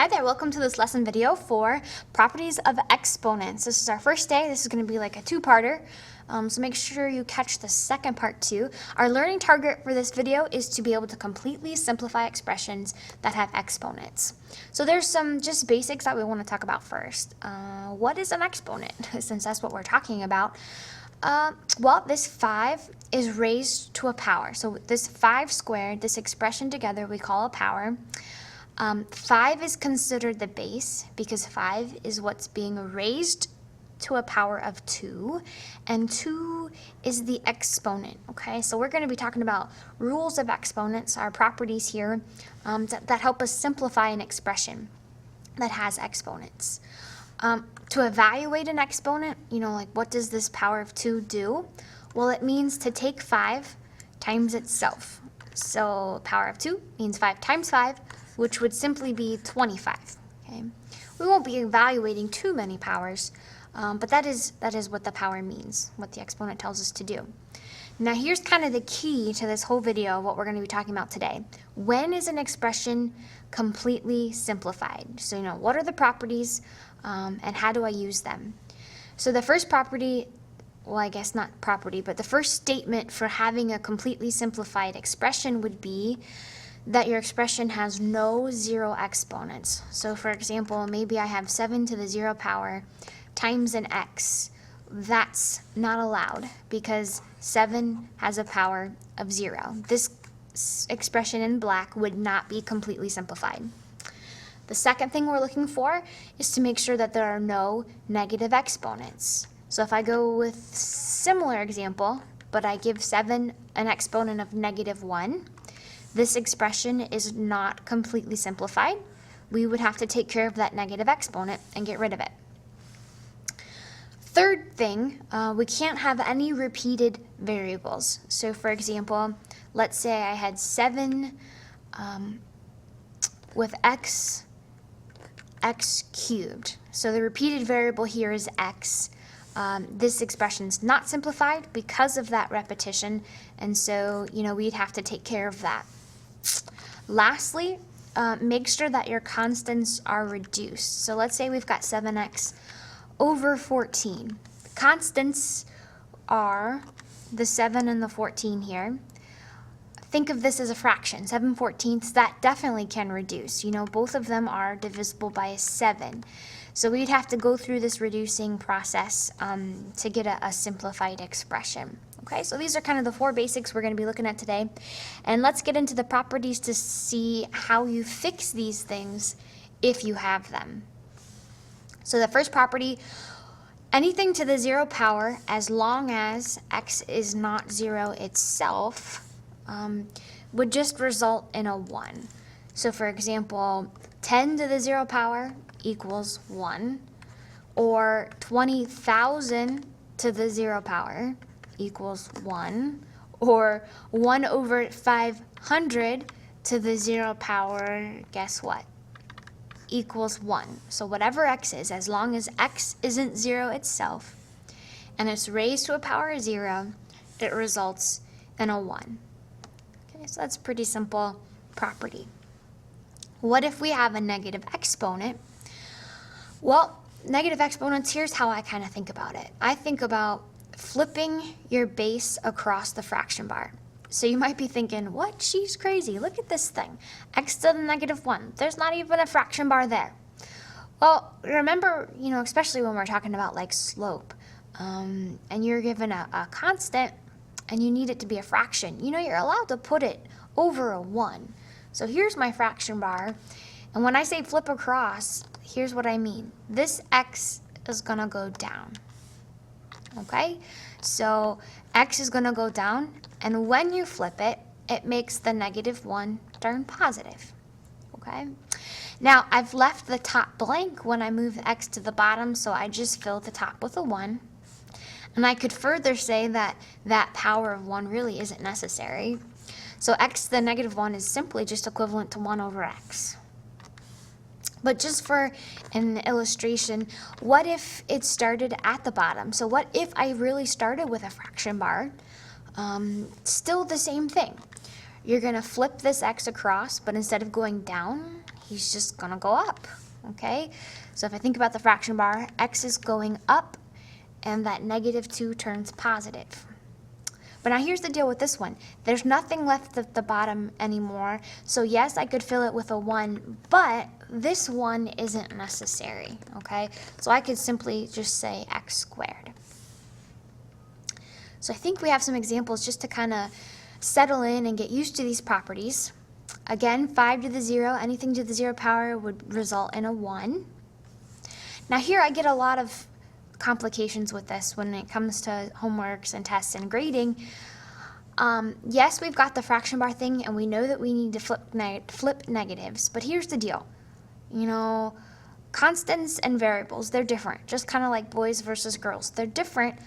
Hi there, welcome to this lesson video for properties of exponents. This is our first day. This is going to be like a two-parter, so make sure you catch the second part too. Our learning target for this video is to be able to completely simplify expressions that have exponents. So there's some just basics that we want to talk about first. What is an exponent, since that's what we're talking about? Well, this 5 is raised to a power. So this 5 squared, this expression together we call a power. 5 is considered the base because 5 is what's being raised to a power of 2, and 2 is the exponent, okay? So we're going to be talking about rules of exponents, our properties here, that help us simplify an expression that has exponents. To evaluate an exponent, like what does this power of 2 do? Well, it means to take 5 times itself. So power of 2 means 5 times 5, which would simply be 25, okay? We won't be evaluating too many powers, but that is what the power means, what the exponent tells us to do. Now here's kind of the key to this whole video, what we're going to be talking about today. When is an expression completely simplified? So, what are the properties and how do I use them? So the first property, well, I guess not property, but the first statement for having a completely simplified expression would be that your expression has no zero exponents. So for example, maybe I have 7 to the 0 power times an x. That's not allowed because 7 has a power of 0. This expression in black would not be completely simplified. The second thing we're looking for is to make sure that there are no negative exponents. So if I go with similar example, but I give 7 an exponent of -1, this expression is not completely simplified. We would have to take care of that negative exponent and get rid of it. Third thing, we can't have any repeated variables. So for example, let's say I had 7 with x cubed. So the repeated variable here is x. This expression is not simplified because of that repetition, and so we'd have to take care of that. Lastly, make sure that your constants are reduced. So let's say we've got 7x over 14. Constants are the 7 and the 14 here. Think of this as a fraction, 7/14, that definitely can reduce. Both of them are divisible by 7. So we'd have to go through this reducing process to get a simplified expression. Okay, so these are kind of the 4 basics we're going to be looking at today. And let's get into the properties to see how you fix these things if you have them. So the first property, anything to the 0 power, as long as x is not 0 itself, would just result in a 1. So for example, 10 to the 0 power equals 1, or 20,000 to the 0 power equals 1, or 1 over 500 to the 0 power, guess what? Equals 1. So whatever x is, as long as x isn't 0 itself, and it's raised to a power of 0, it results in a 1. Okay, so that's a pretty simple property. What if we have a negative exponent? Well, negative exponents, here's how I kind of think about it. I think about flipping your base across the fraction bar. So you might be thinking, what? She's crazy. Look at this thing. X to the -1. There's not even a fraction bar there. Well, remember, especially when we're talking about like slope, and you're given a constant and you need it to be a fraction, you're allowed to put it over a 1. So here's my fraction bar. And when I say flip across, here's what I mean. This x is going to go down. Okay? So x is going to go down, and when you flip it, it makes the -1 turn positive. Okay? Now, I've left the top blank when I move x to the bottom, so I just fill the top with a 1. And I could further say that that power of 1 really isn't necessary. So x to the -1 is simply just equivalent to 1 over x. But just for an illustration, what if it started at the bottom? So what if I really started with a fraction bar? Still the same thing. you're going to flip this x across, but instead of going down, he's just going to go up, okay? So if I think about the fraction bar, x is going up, and that -2 turns positive. But now here's the deal with this one. There's nothing left at the bottom anymore. So yes, I could fill it with a 1, but this 1 isn't necessary, okay? So I could simply just say x squared. So I think we have some examples just to kind of settle in and get used to these properties. Again, 5 to the 0, anything to the 0 power would result in a 1. Now here I get a lot of complications with this when it comes to homeworks and tests and grading. Yes, we've got the fraction bar thing, and we know that we need to flip negatives, but here's the deal. You know, constants and variables, they're different, just kind of like boys versus girls. They're different.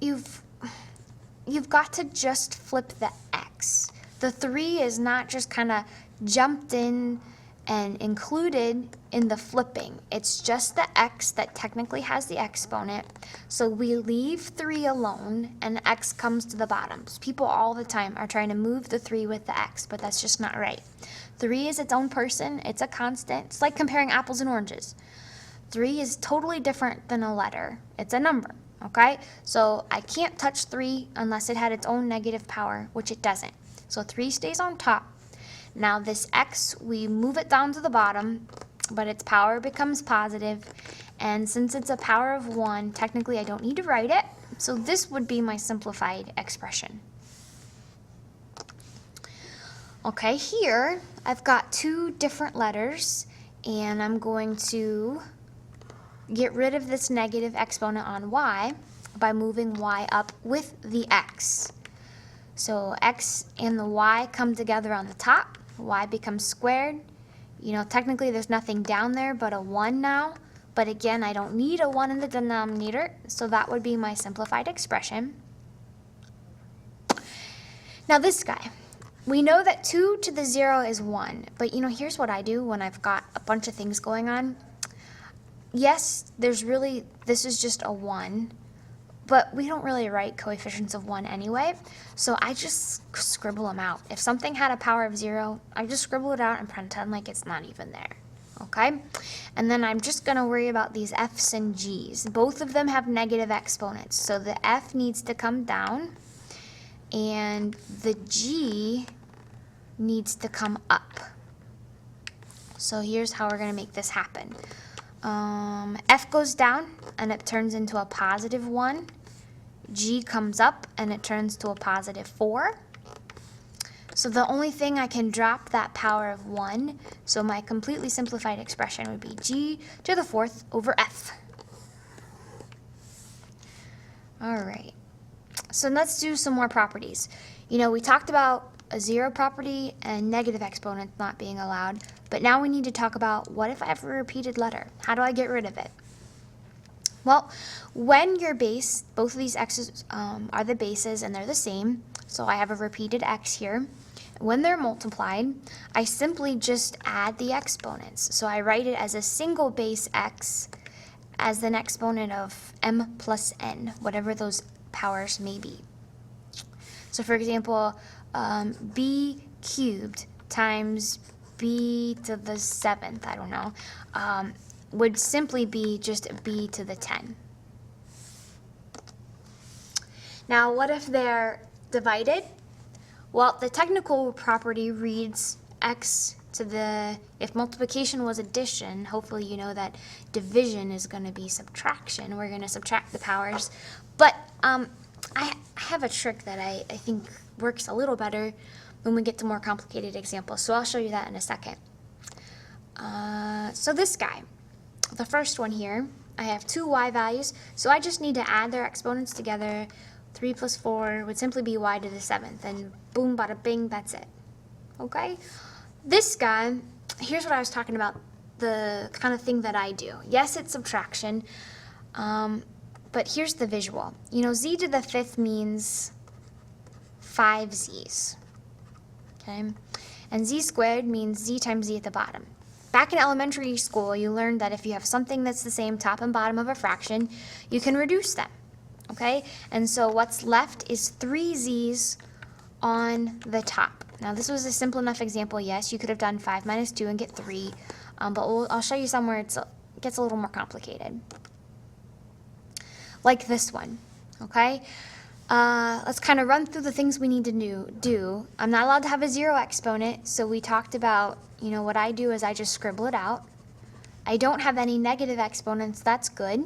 You've got to just flip the x. The 3 is not just kind of jumped in and included in the flipping. It's just the x that technically has the exponent. So we leave 3 alone and x comes to the bottom. So people all the time are trying to move the 3 with the x, but that's just not right. 3 is its own person. It's a constant. It's like comparing apples and oranges. 3 is totally different than a letter. It's a number, okay? So I can't touch 3 unless it had its own negative power, which it doesn't. So 3 stays on top. Now this x, we move it down to the bottom, but its power becomes positive, and since it's a power of 1, technically I don't need to write it, so this would be my simplified expression. Okay, here I've got 2 different letters, and I'm going to get rid of this negative exponent on y by moving y up with the x. So x and the y come together on the top. Y becomes squared. You know, technically there's nothing down there but a 1 now. But again, I don't need a 1 in the denominator, so that would be my simplified expression. Now this guy. We know that 2 to the 0 is 1. But you know, here's what I do when I've got a bunch of things going on. Yes, this is just a 1. But we don't really write coefficients of 1 anyway, so I just scribble them out. If something had a power of 0, I just scribble it out and pretend like it's not even there, okay? And then I'm just going to worry about these f's and g's. Both of them have negative exponents, so the f needs to come down, and the g needs to come up. So here's how we're going to make this happen. F goes down, and it turns into a positive 1. G comes up, and it turns to a positive 4. So the only thing I can drop that power of 1, so my completely simplified expression would be g to the 4th over f. All right. So let's do some more properties. You know, we talked about a 0 property and negative exponents not being allowed, but now we need to talk about what if I have a repeated letter? How do I get rid of it? Well, when your base, both of these x's are the bases and they're the same, so I have a repeated x here. When they're multiplied, I simply just add the exponents. So I write it as a single base x as an exponent of m plus n, whatever those powers may be. So for example, b cubed times b to the 7th, I don't know, would simply be just b to the 10. Now, what if they're divided? Well, the technical property reads x to the, if multiplication was addition, hopefully you know that division is going to be subtraction. We're going to subtract the powers. But I have a trick that I think works a little better when we get to more complicated examples. So I'll show you that in a second. So this guy, the first one here, I have 2 y values, so I just need to add their exponents together. 3 plus 4 would simply be y to the 7th, and boom, bada bing, that's it. Okay? This guy, here's what I was talking about, the kind of thing that I do. Yes, it's subtraction, but here's the visual. You know, z to the 5th means 5 z's, okay? And z squared means z times z at the bottom. Back in elementary school, you learned that if you have something that's the same top and bottom of a fraction, you can reduce them, okay? And so what's left is 3 z's on the top. Now this was a simple enough example. Yes, you could have done 5 minus 2 and get 3, but I'll show you somewhere it gets a little more complicated. Like this one, okay? Let's kind of run through the things we need to do. I'm not allowed to have a 0 exponent, so we talked about, what I do is I just scribble it out. I don't have any negative exponents, that's good.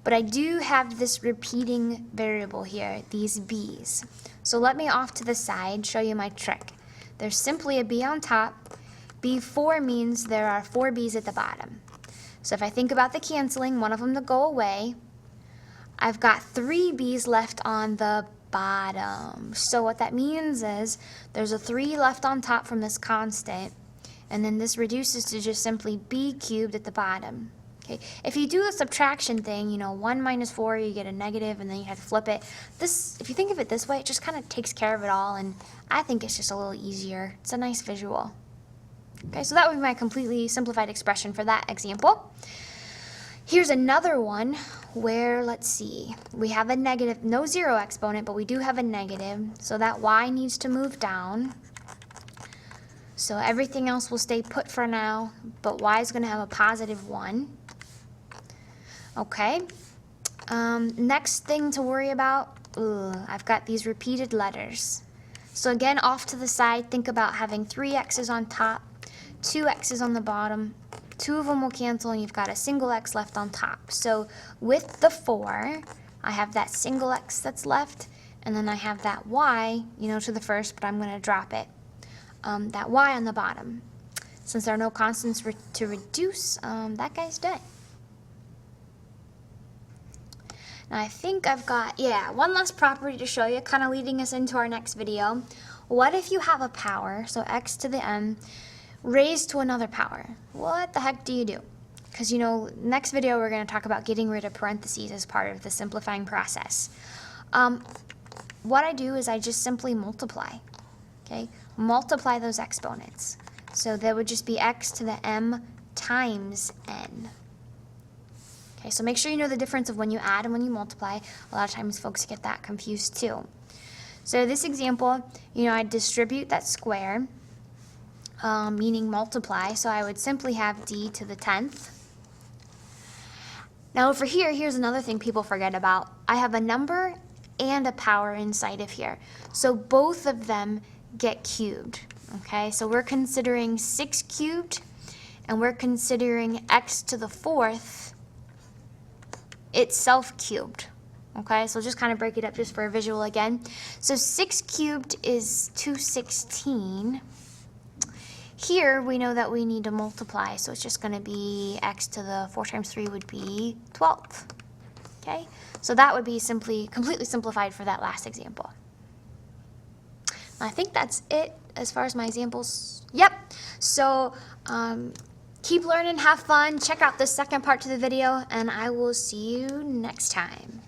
But I do have this repeating variable here, these b's. So let me off to the side show you my trick. There's simply a b on top. B4 means there are 4 b's at the bottom. So if I think about the canceling, one of them to go away, I've got 3 b's left on the bottom. So what that means is there's a 3 left on top from this constant, and then this reduces to just simply b cubed at the bottom. Okay. If you do the subtraction thing, 1 minus 4, you get a negative, and then you have to flip it. If you think of it this way, it just kind of takes care of it all, and I think it's just a little easier. It's a nice visual. Okay, so that would be my completely simplified expression for that example. Here's another one where, let's see, we have a negative, no 0 exponent, but we do have a negative, so that y needs to move down. So everything else will stay put for now, but y is going to have a positive 1. Okay, next thing to worry about, I've got these repeated letters. So again, off to the side, think about having 3 x's on top, 2 x's on the bottom. 2 of them will cancel, and you've got a single x left on top. So with the 4, I have that single x that's left, and then I have that y, to the first, but I'm going to drop it. That y on the bottom. Since there are no constants to reduce, that guy's dead. Now I think I've got, one last property to show you, kind of leading us into our next video. What if you have a power, so x to the m, raised to another power? What the heck do you do? Because, next video we're going to talk about getting rid of parentheses as part of the simplifying process. What I do is I just simply multiply, okay? Multiply those exponents. So that would just be x to the m times n. Okay, so make sure you know the difference of when you add and when you multiply. A lot of times folks get that confused too. So this example, I distribute that square, meaning multiply, so I would simply have d to the 10th. Now over here, here's another thing people forget about. I have a number and a power inside of here. So both of them get cubed, okay? So we're considering 6 cubed, and we're considering x to the 4th itself cubed, okay? So just kind of break it up just for a visual again. So 6 cubed is 216. Here, we know that we need to multiply, so it's just going to be x to the 4 times 3 would be 12, okay? So that would be completely simplified for that last example. I think that's it as far as my examples. Yep. So keep learning, have fun, check out the second part to the video, and I will see you next time.